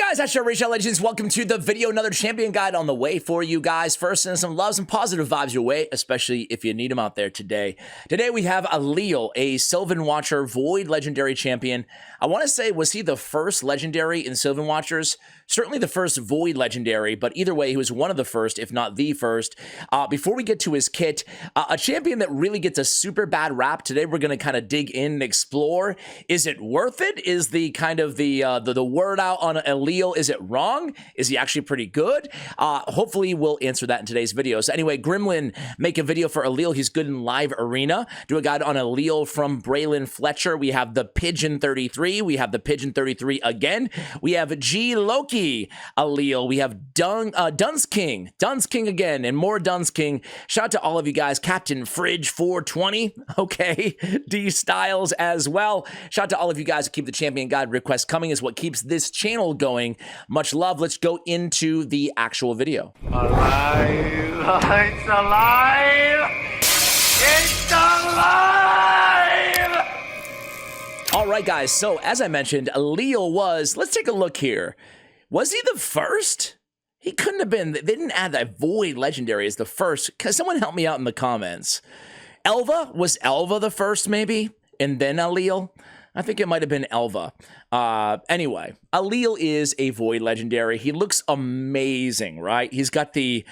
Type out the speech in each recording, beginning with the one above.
Guys, that's your Rachel Legends. Welcome to the video. Another champion guide on the way for you guys. First, send some loves and positive vibes your way, especially if you need them out there today. Today we have Ailil, a Sylvan Watcher Void Legendary champion. I want to say, was he the first Legendary in Sylvan Watchers? Certainly the first Void Legendary, but either way, he was one of the first, if not the first. Before we get to his kit, a champion that really gets a super bad rap. Today we're going to kind of dig in and explore. Is it worth it? Is the kind of the word out on Ailil, is it wrong? Is he actually pretty good? Hopefully we'll answer that in today's video. So anyway, Gremlin, make a video for Ailil. He's good in live arena. Do a guide on Ailil from Braylon Fletcher. We have the Pigeon 33. We have the Pigeon 33 again. We have G Loki Ailil. We have Duns King again, and more Duns King. Shout out to all of you guys. Captain Fridge 420. Okay. D Styles as well. Shout out to all of you guys who keep the champion guide requests coming, is what keeps this channel going. Much love. Let's go into the actual video. Alive! It's alive! It's alive! All right, guys. So as I mentioned, Ailil was, let's take a look here. Was he the first? He couldn't have been. They didn't add that Void Legendary as the first. Because someone help me out in the comments. Elva? Was Elva the first maybe? And then Ailil? I think it might have been Elva. Anyway, Ailil is a Void Legendary. He looks amazing, right? He's got the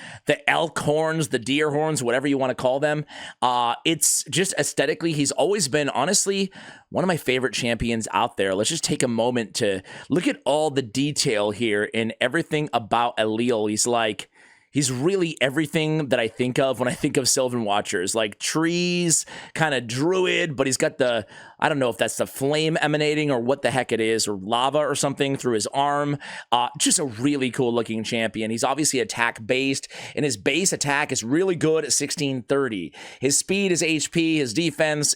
elk horns, the deer horns, whatever you want to call them. It's just aesthetically, he's always been, honestly, one of my favorite champions out there. Let's just take a moment to look at all the detail here and everything about Ailil. He's really everything that I think of when I think of Sylvan Watchers, like trees, kind of druid, but he's got the, I don't know if that's the flame emanating or what the heck it is, or lava or something through his arm. Just a really cool looking champion. He's obviously attack based, and his base attack is really good at 1630. His speed, his HP, his defense,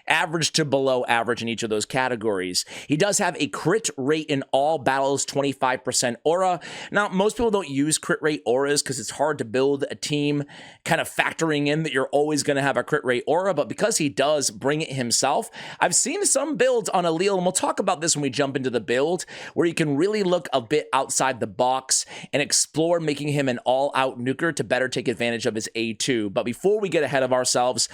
average to below average in each of those categories. He does have a crit rate in all battles, 25% aura. Now, most people don't use crit rate auras because it's hard to build a team kind of factoring in that you're always going to have a crit rate aura, but because he does bring it himself, I've seen some builds on Ailil, and we'll talk about this when we jump into the build, where you can really look a bit outside the box and explore making him an all-out nuker to better take advantage of his A2. But before we get ahead of ourselves,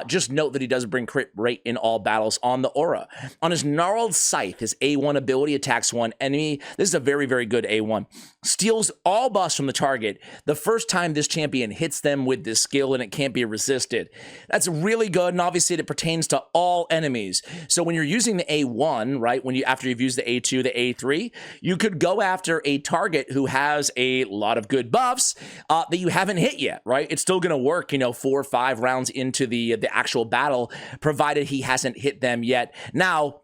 just note that he does bring crit rate in all battles on the aura. On his Gnarled Scythe, his A1 ability attacks one enemy. This is a very, very good A1. Steals all buffs from the target the first time this champion hits them with this skill, and it can't be resisted. That's really good, and obviously it pertains to all enemies. So when you're using the A1, right, after you've used the A2, the A3, you could go after a target who has a lot of good buffs that you haven't hit yet, right? It's still going to work, 4 or 5 rounds into the actual battle, provided he hasn't hit them yet. Now,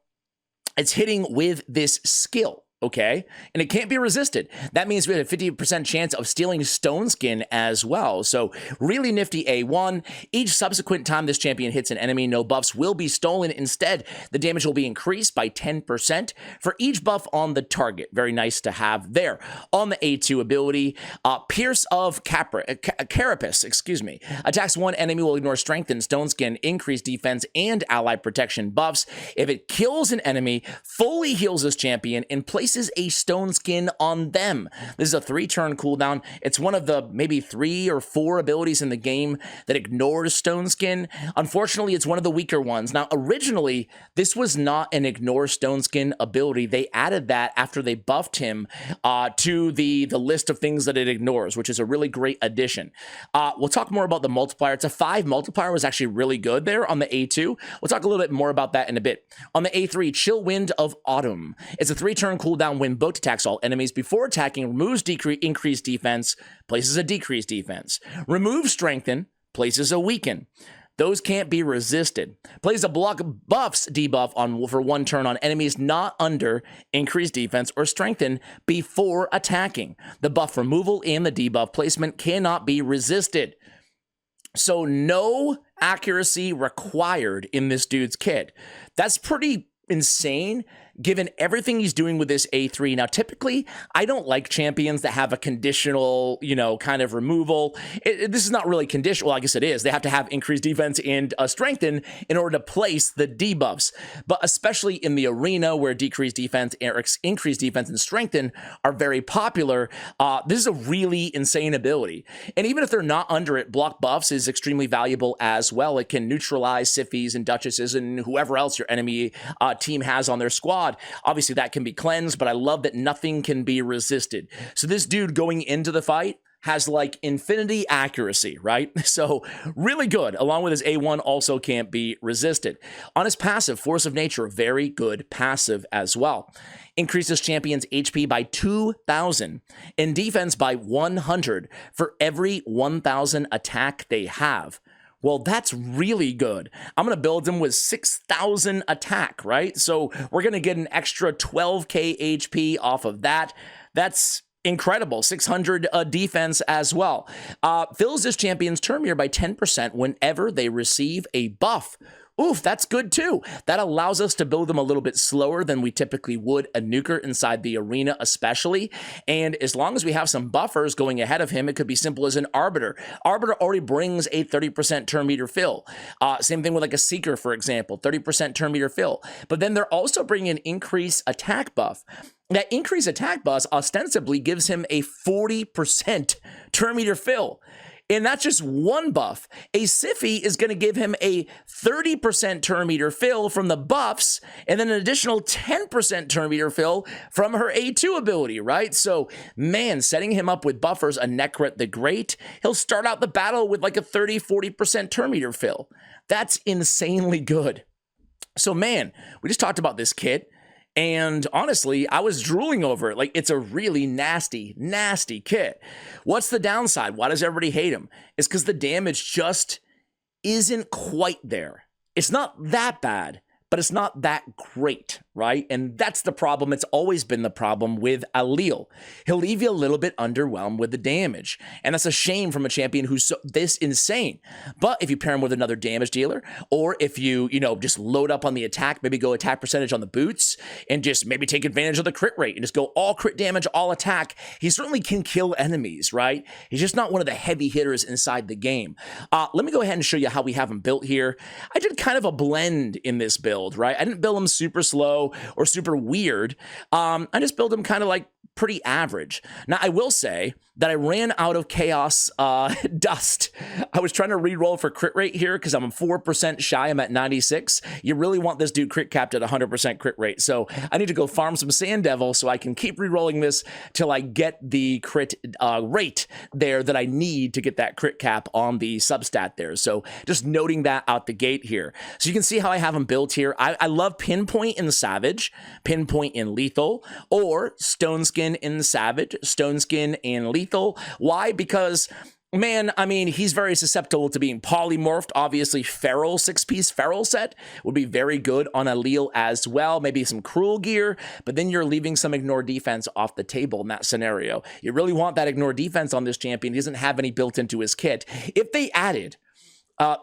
it's hitting with this skill. Okay, and it can't be resisted. That means we have a 50% chance of stealing Stone Skin as well. So really nifty A1. Each subsequent time this champion hits an enemy, no buffs will be stolen. Instead, the damage will be increased by 10% for each buff on the target. Very nice to have there. On the A2 ability, Pierce of Carapace, attacks one enemy, will ignore strength and Stone Skin, increase defense and ally protection buffs. If it kills an enemy, fully heals this champion and places a Stone Skin on them. This is a 3-turn cooldown. It's one of the maybe 3 or 4 abilities in the game that ignores Stone Skin. Unfortunately, it's one of the weaker ones. Now, originally, this was not an ignore Stone Skin ability. They added that after they buffed him to the list of things that it ignores, which is a really great addition. We'll talk more about the multiplier. It's a 5 multiplier, was actually really good there on the A2. We'll talk a little bit more about that in a bit. On the A3, Chill Wind of Autumn. It's a 3-turn cooldown when booked, attacks all enemies before attacking, removes increased defense, places a decreased defense. Remove strengthen, places a weaken. Those can't be resisted. Plays a block buffs debuff for 1 turn on enemies not under increased defense or strengthen before attacking. The buff removal and the debuff placement cannot be resisted. So no accuracy required in this dude's kit. That's pretty insane, given everything he's doing with this A3. Now, typically, I don't like champions that have a conditional, kind of removal. This is not really conditional. Well, I guess it is. They have to have increased defense and strengthen in order to place the debuffs. But especially in the arena where decreased defense or increased defense and strengthen are very popular, this is a really insane ability. And even if they're not under it, block buffs is extremely valuable as well. It can neutralize Siffies and Duchesses and whoever else your enemy team has on their squad. Obviously, that can be cleansed, but I love that nothing can be resisted. So this dude going into the fight has like infinity accuracy, right? So really good, along with his A1 also can't be resisted. On his passive, Force of Nature, very good passive as well. Increases champions' HP by 2,000 and defense by 100 for every 1,000 attack they have. Well, that's really good. I'm going to build him with 6,000 attack, right? So we're going to get an extra 12k HP off of that. That's incredible. 600 defense as well. Fills this champion's turn meter by 10% whenever they receive a buff. Oof, that's good too. That allows us to build them a little bit slower than we typically would a nuker inside the arena especially. And as long as we have some buffers going ahead of him, it could be simple as an Arbiter. Arbiter already brings a 30% turn meter fill. Same thing with like a Seeker, for example, 30% turn meter fill. But then they're also bringing an increased attack buff. That increased attack buff ostensibly gives him a 40% turn meter fill. And that's just one buff. A Siffy is going to give him a 30% turn meter fill from the buffs, and then an additional 10% turn meter fill from her A2 ability, right? So, man, setting him up with buffers, a Nekret the Great, he'll start out the battle with like a 30-40% turn meter fill. That's insanely good. So, man, we just talked about this kit. And honestly, I was drooling over it. Like, it's a really nasty, nasty kit. What's the downside? Why does everybody hate him? It's because the damage just isn't quite there. It's not that bad, but it's not that great, right? And that's the problem. It's always been the problem with Ailil. He'll leave you a little bit underwhelmed with the damage. And that's a shame from a champion who's this insane. But if you pair him with another damage dealer, or if you, just load up on the attack, maybe go attack percentage on the boots, and just maybe take advantage of the crit rate, and just go all crit damage, all attack, he certainly can kill enemies, right? He's just not one of the heavy hitters inside the game. Let me go ahead and show you how we have him built here. I did kind of a blend in this build, right? I didn't build him super slow or super weird. I just built him kind of like pretty average. Now, I will say that I ran out of chaos dust. I was trying to re-roll for crit rate here because I'm 4% shy. I'm at 96. You really want this dude crit capped at 100% crit rate. So I need to go farm some Sand Devil so I can keep re-rolling this till I get the crit rate there that I need to get that crit cap on the substat there. So just noting that out the gate here. So you can see how I have them built here. I love Pinpoint in Savage, Pinpoint in Lethal, or Stone Skin in Savage, Stone Skin in Lethal. Why? Because, man, I mean, he's very susceptible to being polymorphed. Obviously, Feral, 6-piece Feral set would be very good on Ailil as well. Maybe some Cruel gear, but then you're leaving some Ignore defense off the table in that scenario. You really want that Ignore defense on this champion. He doesn't have any built into his kit. If they added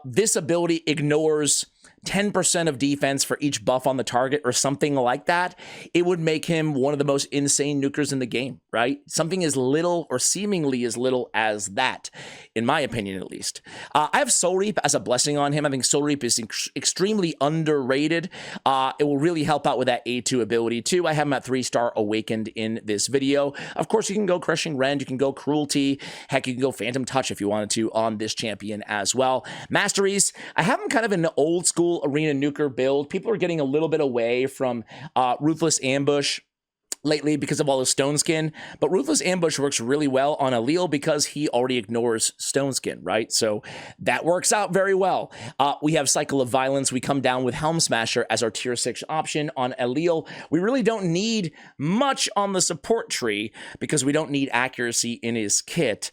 this ability ignores 10% of defense for each buff on the target or something like that, it would make him one of the most insane nukers in the game, right? Something as little or seemingly as little as that, in my opinion, at least. I have Soul Reap as a blessing on him. I think Soul Reap is extremely underrated. It will really help out with that A2 ability too. I have him at 3-star Awakened in this video. Of course, you can go Crushing Rend, you can go Cruelty, heck, you can go Phantom Touch if you wanted to on this champion as well. Masteries, I have him kind of in the old school arena nuker build. People are getting a little bit away from Ruthless Ambush lately because of all the Stone Skin, but Ruthless Ambush works really well on Ailil because he already ignores Stone Skin, right? So that works out very well. We have Cycle of Violence. We come down with Helm Smasher as our tier 6 option on Ailil. We really don't need much on the support tree because we don't need accuracy in his kit.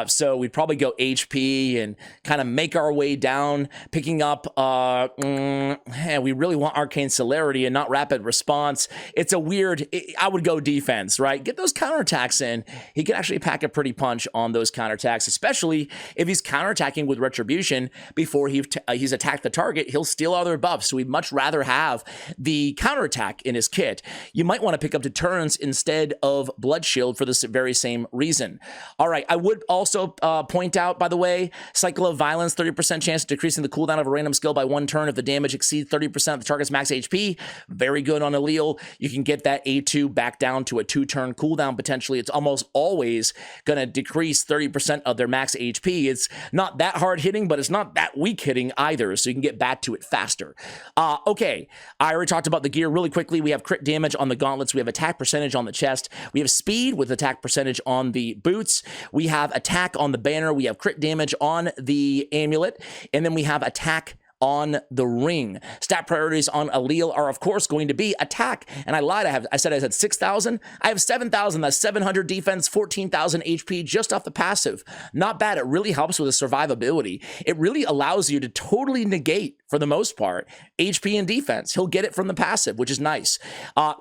So we'd probably go HP and kind of make our way down, picking up, we really want Arcane Celerity and not Rapid Response. It's a weird, I would go defense, right? Get those counterattacks in. He can actually pack a pretty punch on those counterattacks, especially if he's counterattacking with Retribution before he's attacked the target. He'll steal all their buffs, so we'd much rather have the counterattack in his kit. You might want to pick up Deterrence instead of Blood Shield for this very same reason. All right, I would also point out, by the way, Cycle of Violence, 30% chance of decreasing the cooldown of a random skill by 1 turn if the damage exceeds 30% of the target's max HP. Very good on Ailil. You can get that A2 back down to a 2-turn cooldown potentially. It's almost always going to decrease 30% of their max HP. It's not that hard hitting, but it's not that weak hitting either, so you can get back to it faster. Okay, I already talked about the gear really quickly. We have crit damage on the gauntlets. We have attack percentage on the chest. We have speed with attack percentage on the boots. We have attack on the banner. We have crit damage on the amulet. And then we have attack on the ring. Stat priorities on Ailil are, of course, going to be attack. And I lied. I said 6,000. I have 7,000. That's 700 defense, 14,000 HP just off the passive. Not bad. It really helps with the survivability. It really allows you to totally negate, for the most part, HP and defense. He'll get it from the passive, which is nice.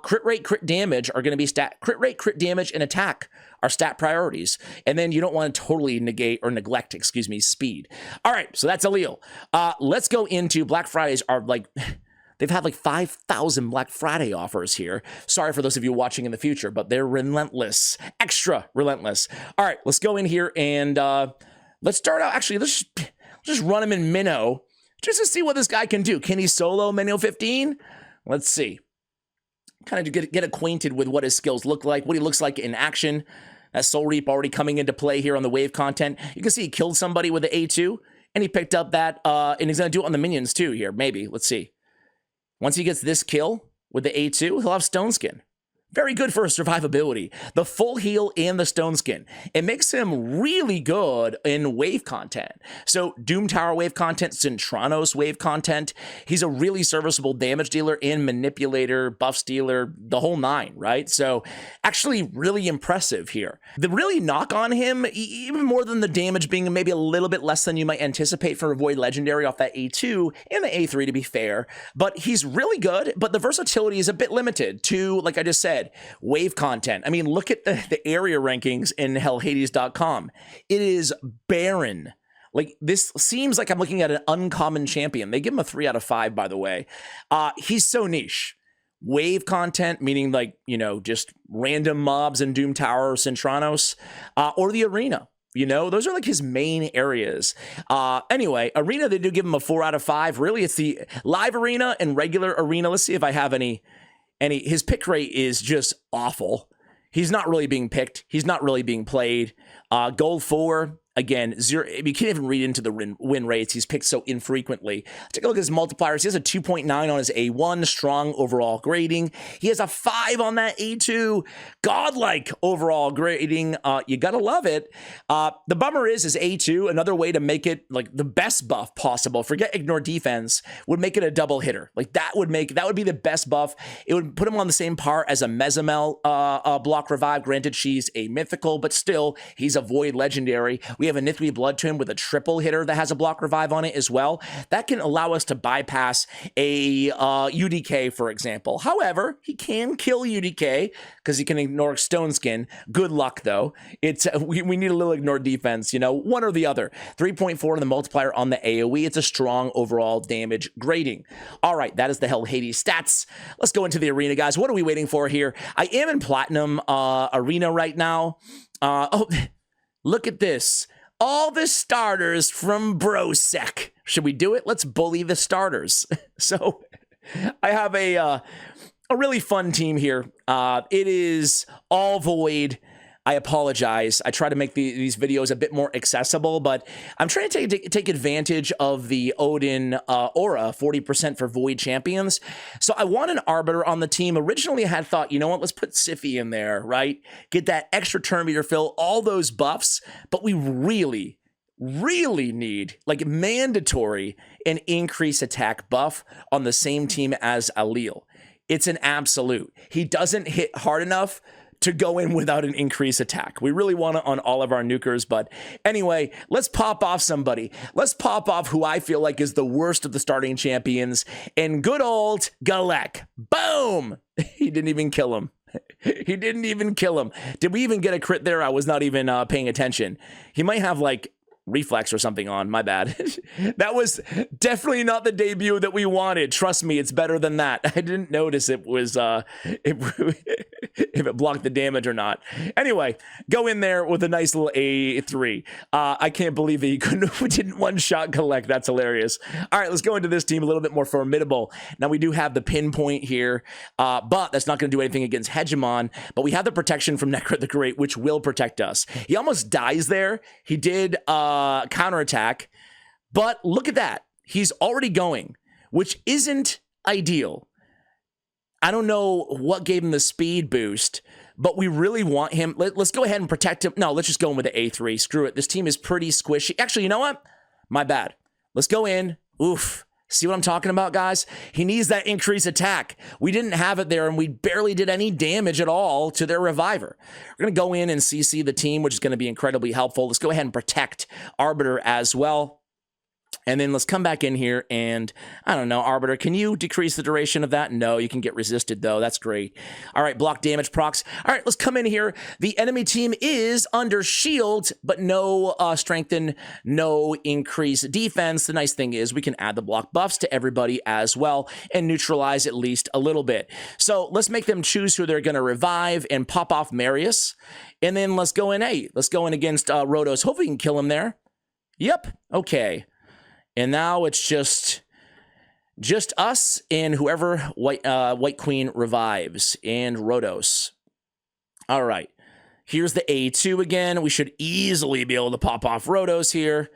Crit rate, crit damage are going to be crit rate, crit damage, and attack are stat priorities. And then you don't want to totally neglect, speed. All right, so that's Ailil. Let's go into Black Fridays are they've had 5,000 Black Friday offers here. Sorry for those of you watching in the future, but they're relentless, extra relentless. All right, let's go in here and let's start out. Actually, let's just run him in Minnow just to see what this guy can do. Can he solo Minnow 15? Let's see. Kind of get acquainted with what his skills look like, what he looks like in action. That Soul Reap already coming into play here on the wave content. You can see he killed somebody with the A2, and he picked up that, and he's going to do it on the minions too here, maybe. Let's see. Once he gets this kill with the A2, he'll have Stone Skin. Very good for survivability. The full heal and the Stone Skin. It makes him really good in wave content. So Doom Tower wave content, Centranos wave content. He's a really serviceable damage dealer and manipulator, buff stealer, the whole 9, right? So actually really impressive here. The really knock on him, even more than the damage being maybe a little bit less than you might anticipate for a Void Legendary off that A2 and the A3 to be fair, but he's really good, but the versatility is a bit limited to, like I just said, wave content. I mean, look at the area rankings in hellhades.com. It is barren. This seems like I'm looking at an uncommon champion. They give him a 3 out of 5, by the way. He's so niche. Wave content, meaning just random mobs in Doom Tower or Centranos, or the arena. Those are his main areas. Anyway, arena, they do give him a 4 out of 5. Really, it's the live arena and regular arena. Let's see if I have any. His pick rate is just awful. He's not really being picked. He's not really being played. Gold 4, again, 0. You can't even read into the win rates. He's picked so infrequently. Take a look at his multipliers. He has a 2.9 on his A1, strong overall grading. He has a 5 on that A2, godlike overall grading. You gotta love it. The bummer is his A2, another way to make it the best buff possible. Forget ignore defense, would make it a double hitter. That would be the best buff. It would put him on the same par as a Mezamel block revive. Granted, she's a mythical, but still, he's a Void Legendary. We have a Nithri Blood Twin with a triple hitter that has a block revive on it as well. That can allow us to bypass a UDK, for example. However, he can kill UDK because he can ignore Stone Skin. Good luck, though. We need a little ignore defense, one or the other. 3.4 on the multiplier on the AoE. It's a strong overall damage grading. All right, that is the Hell Hades stats. Let's go into the arena, guys. What are we waiting for here? I am in Platinum Arena right now. Look at this. All the starters from Brosec. Should we do it? Let's bully the starters. So I have a really fun team here. It is all Void. I apologize. I try to make these videos a bit more accessible, but I'm trying to take advantage of the Odin aura, 40% for Void champions. So I want an Arbiter on the team. Originally, I had thought, you know what, let's put Siphi in there, right? Get that extra turn meter fill, all those buffs, but we really need, mandatory, an increase attack buff on the same team as Ailil. It's an absolute. He doesn't hit hard enough to go in without an increased attack. We really want it on all of our nukers, but anyway, let's pop off somebody. Let's pop off who I feel like is the worst of the starting champions, and good old Galek. Boom! He didn't even kill him. He didn't even kill him. Did we even get a crit there? I was not even paying attention. He might have like reflex or something on. My bad. That was definitely not the debut that we wanted. Trust me, it's better than that. I didn't notice it was if it blocked the damage or not. Anyway, go in there with a nice little A3. I can't believe that he didn't one-shot collect. That's hilarious. All right, let's go into this team a little bit more formidable. Now we do have the pinpoint here, but that's not going to do anything against Hegemon. But we have the protection from Necro the Great, which will protect us. He almost dies there. He did counterattack, but look at that. He's already going, which isn't ideal. I don't know what gave him the speed boost, but we really want him. Let's go ahead and protect him. No, let's just go in with the A3. Screw it. This team is pretty squishy. Actually, you know what? My bad. Let's go in. Oof. See what I'm talking about, guys? He needs that increased attack. We didn't have it there, and we barely did any damage at all to their Reviver. We're going to go in and CC the team, which is going to be incredibly helpful. Let's go ahead and protect Arbiter as well. And then let's come back in here and, I don't know, Arbiter, can you decrease the duration of that? No, you can get resisted, though. That's great. All right, block damage procs. All right, let's come in here. The enemy team is under shield, but no strengthen, no increased defense. The nice thing is we can add the block buffs to everybody as well and neutralize at least a little bit. So let's make them choose who they're going to revive and pop off Marius. And then let's go in, let's go in against Rhodos. Hope we can kill him there. Yep, okay. And now it's just us and whoever White Queen revives and Rhodos. All right. Here's the A2 again. We should easily be able to pop off Rhodos here.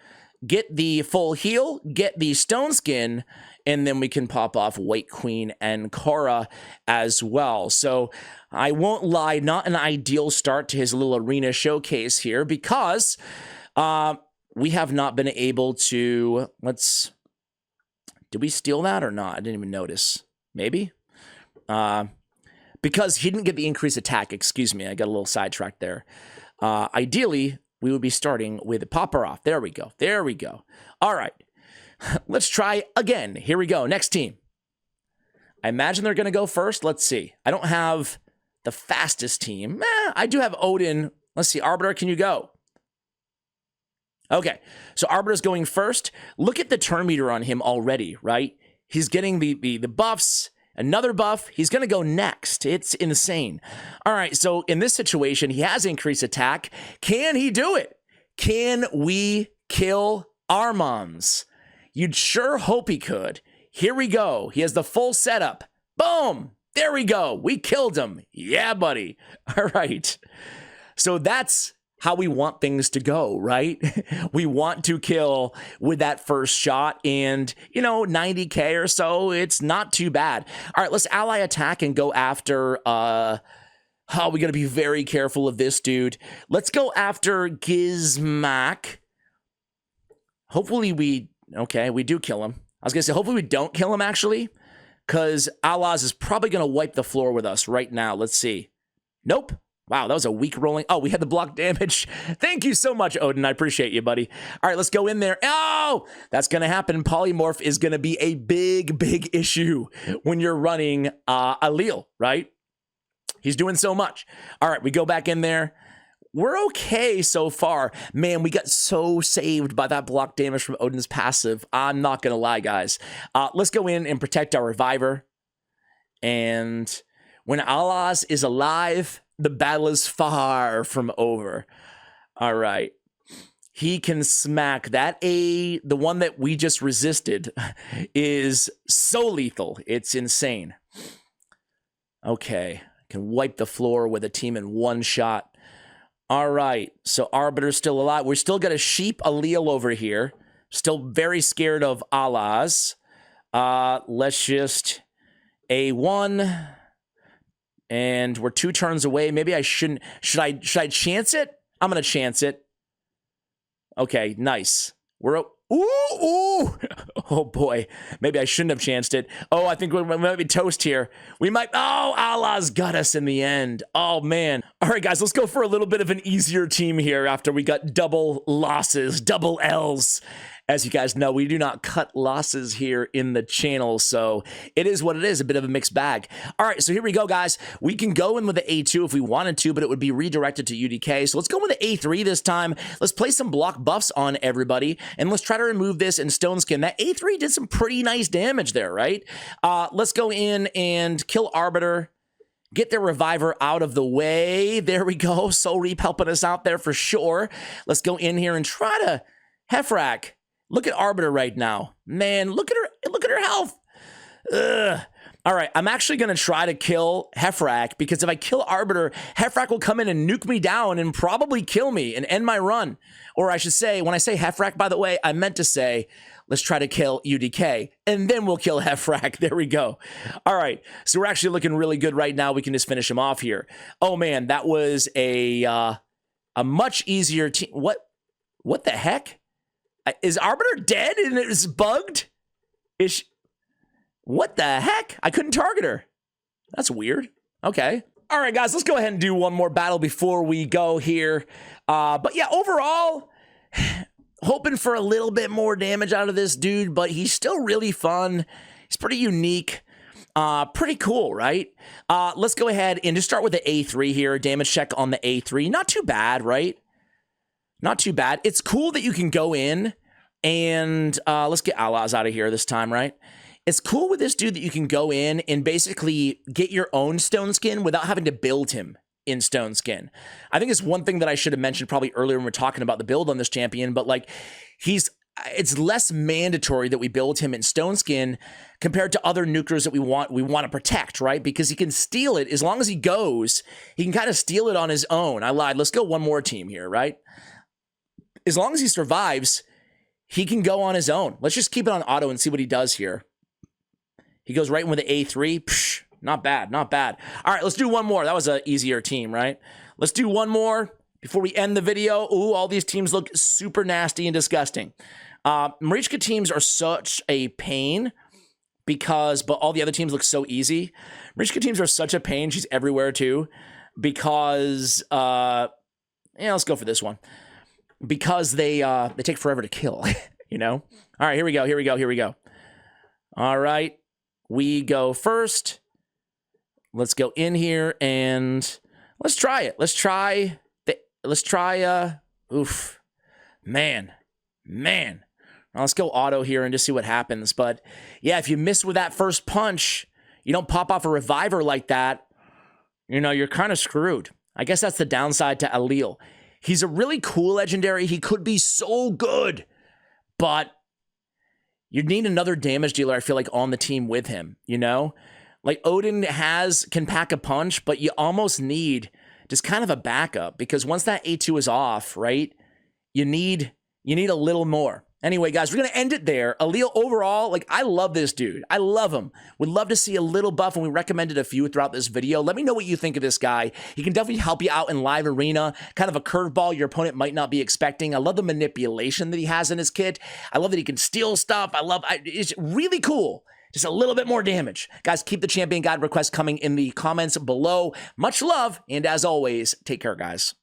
Get the full heal, get the stone skin, and then we can pop off White Queen and Korra as well. So I won't lie, not an ideal start to his little arena showcase here because we have not been able to, did we steal that or not? I didn't even notice. Maybe? Because he didn't get the increased attack, excuse me, I got a little sidetracked there. Ideally, we would be starting with Popper off. There we go, there we go. All right, let's try again. Here we go, next team. I imagine they're gonna go first, let's see. I don't have the fastest team. I do have Odin. Let's see, Arbiter, can you go? Okay, so Arbiter's going first. Look at the turn meter on him already, right? He's getting the buffs, another buff. He's going to go next. It's insane. All right, so in this situation, he has increased attack. Can he do it? Can we kill Armons? You'd sure hope he could. Here we go. He has the full setup. Boom. There we go. We killed him. Yeah, buddy. All right. So that's how we want things to go, right? We want to kill with that first shot and, 90k or so, it's not too bad. All right, let's ally attack and go after, we got to be very careful of this dude. Let's go after Gizmak. Hopefully we do kill him. I was going to say, hopefully we don't kill him, actually, because Alaz is probably going to wipe the floor with us right now. Let's see. Nope. Wow, that was a weak rolling. Oh, we had the block damage. Thank you so much, Odin. I appreciate you, buddy. All right, let's go in there. Oh, that's going to happen. Polymorph is going to be a big, big issue when you're running Ailil, right? He's doing so much. All right, we go back in there. We're okay so far. Man, we got so saved by that block damage from Odin's passive. I'm not going to lie, guys. Let's go in and protect our Reviver. And when Alaz is alive, the battle is far from over. All right. He can smack that the one that we just resisted is so lethal. It's insane. Okay. Can wipe the floor with a team in one shot. All right. So Arbiter's still alive. We're still got a Sheep Ailil over here. Still very scared of Alaz. Let's just A1. And we're 2 turns away. Maybe I shouldn't. Should I chance it? I'm going to chance it. Okay, nice. We're... Ooh! Oh, boy. Maybe I shouldn't have chanced it. Oh, I think we might be toast here. We might... Oh, Allah's got us in the end. Oh, man. All right, guys, let's go for a little bit of an easier team here after we got double losses, double L's. As you guys know, we do not cut losses here in the channel, so it is what it is, a bit of a mixed bag. All right, so here we go, guys. We can go in with the A2 if we wanted to, but it would be redirected to UDK. So let's go with the A3 this time. Let's play some block buffs on everybody, and let's try to remove this in Stone Skin. That A3 did some pretty nice damage there, right? Let's go in and kill Arbiter. Get their Reviver out of the way. There we go. Soul Reap helping us out there for sure. Let's go in here and try to Heffrack. Look at Arbiter right now. Man, look at her health. Ugh. All right, I'm actually going to try to kill Heffrack because if I kill Arbiter, Heffrack will come in and nuke me down and probably kill me and end my run. Or I should say, when I say Heffrack, by the way, I meant to say, let's try to kill UDK, and then we'll kill Heffrack. There we go. All right, so we're actually looking really good right now. We can just finish him off here. Oh, man, that was a much easier team. What the heck? Is Arbiter dead and it was bugged? What the heck? I couldn't target her. That's weird. Okay. All right, guys, let's go ahead and do one more battle before we go here. But yeah, overall, hoping for a little bit more damage out of this dude, but he's still really fun. He's pretty unique. Pretty cool, right? Let's go ahead and just start with the A3 here. Damage check on the A3. Not too bad, right? Not too bad. It's cool that you can go in and let's get Alaz out of here this time, right? It's cool with this dude that you can go in and basically get your own Stone Skin without having to build him in Stone Skin. I think it's one thing that I should have mentioned probably earlier when we're talking about the build on this champion, but like it's less mandatory that we build him in Stone Skin compared to other nukers that we want to protect, right? Because he can steal it as long as he goes, he can kind of steal it on his own. I lied. Let's go one more team here, right? As long as he survives, he can go on his own. Let's just keep it on auto and see what he does here. He goes right in with the A3. Psh, not bad, not bad. All right, let's do one more. That was an easier team, right? Let's do one more before we end the video. Ooh, all these teams look super nasty and disgusting. Marichka teams are such a pain but all the other teams look so easy. Marichka teams are such a pain. She's everywhere too because, let's go for this one. Because they take forever to kill, you know? All right, here we go. All right, we go first. Let's go in here and let's try it. Oof. Man. Now let's go auto here and just see what happens. But yeah, if you miss with that first punch, you don't pop off a reviver like that, you're kind of screwed. I guess that's the downside to Ailil. He's a really cool legendary. He could be so good, but you need another damage dealer, I feel like, on the team with him, Like Odin can pack a punch, but you almost need just kind of a backup because once that A2 is off, right, you need a little more. Anyway, guys, we're going to end it there. Ailil overall, I love this dude. I love him. Would love to see a little buff, and we recommended a few throughout this video. Let me know what you think of this guy. He can definitely help you out in live arena, kind of a curveball your opponent might not be expecting. I love the manipulation that he has in his kit. I love that he can steal stuff. It's really cool. Just a little bit more damage. Guys, keep the champion guide requests coming in the comments below. Much love, and as always, take care, guys.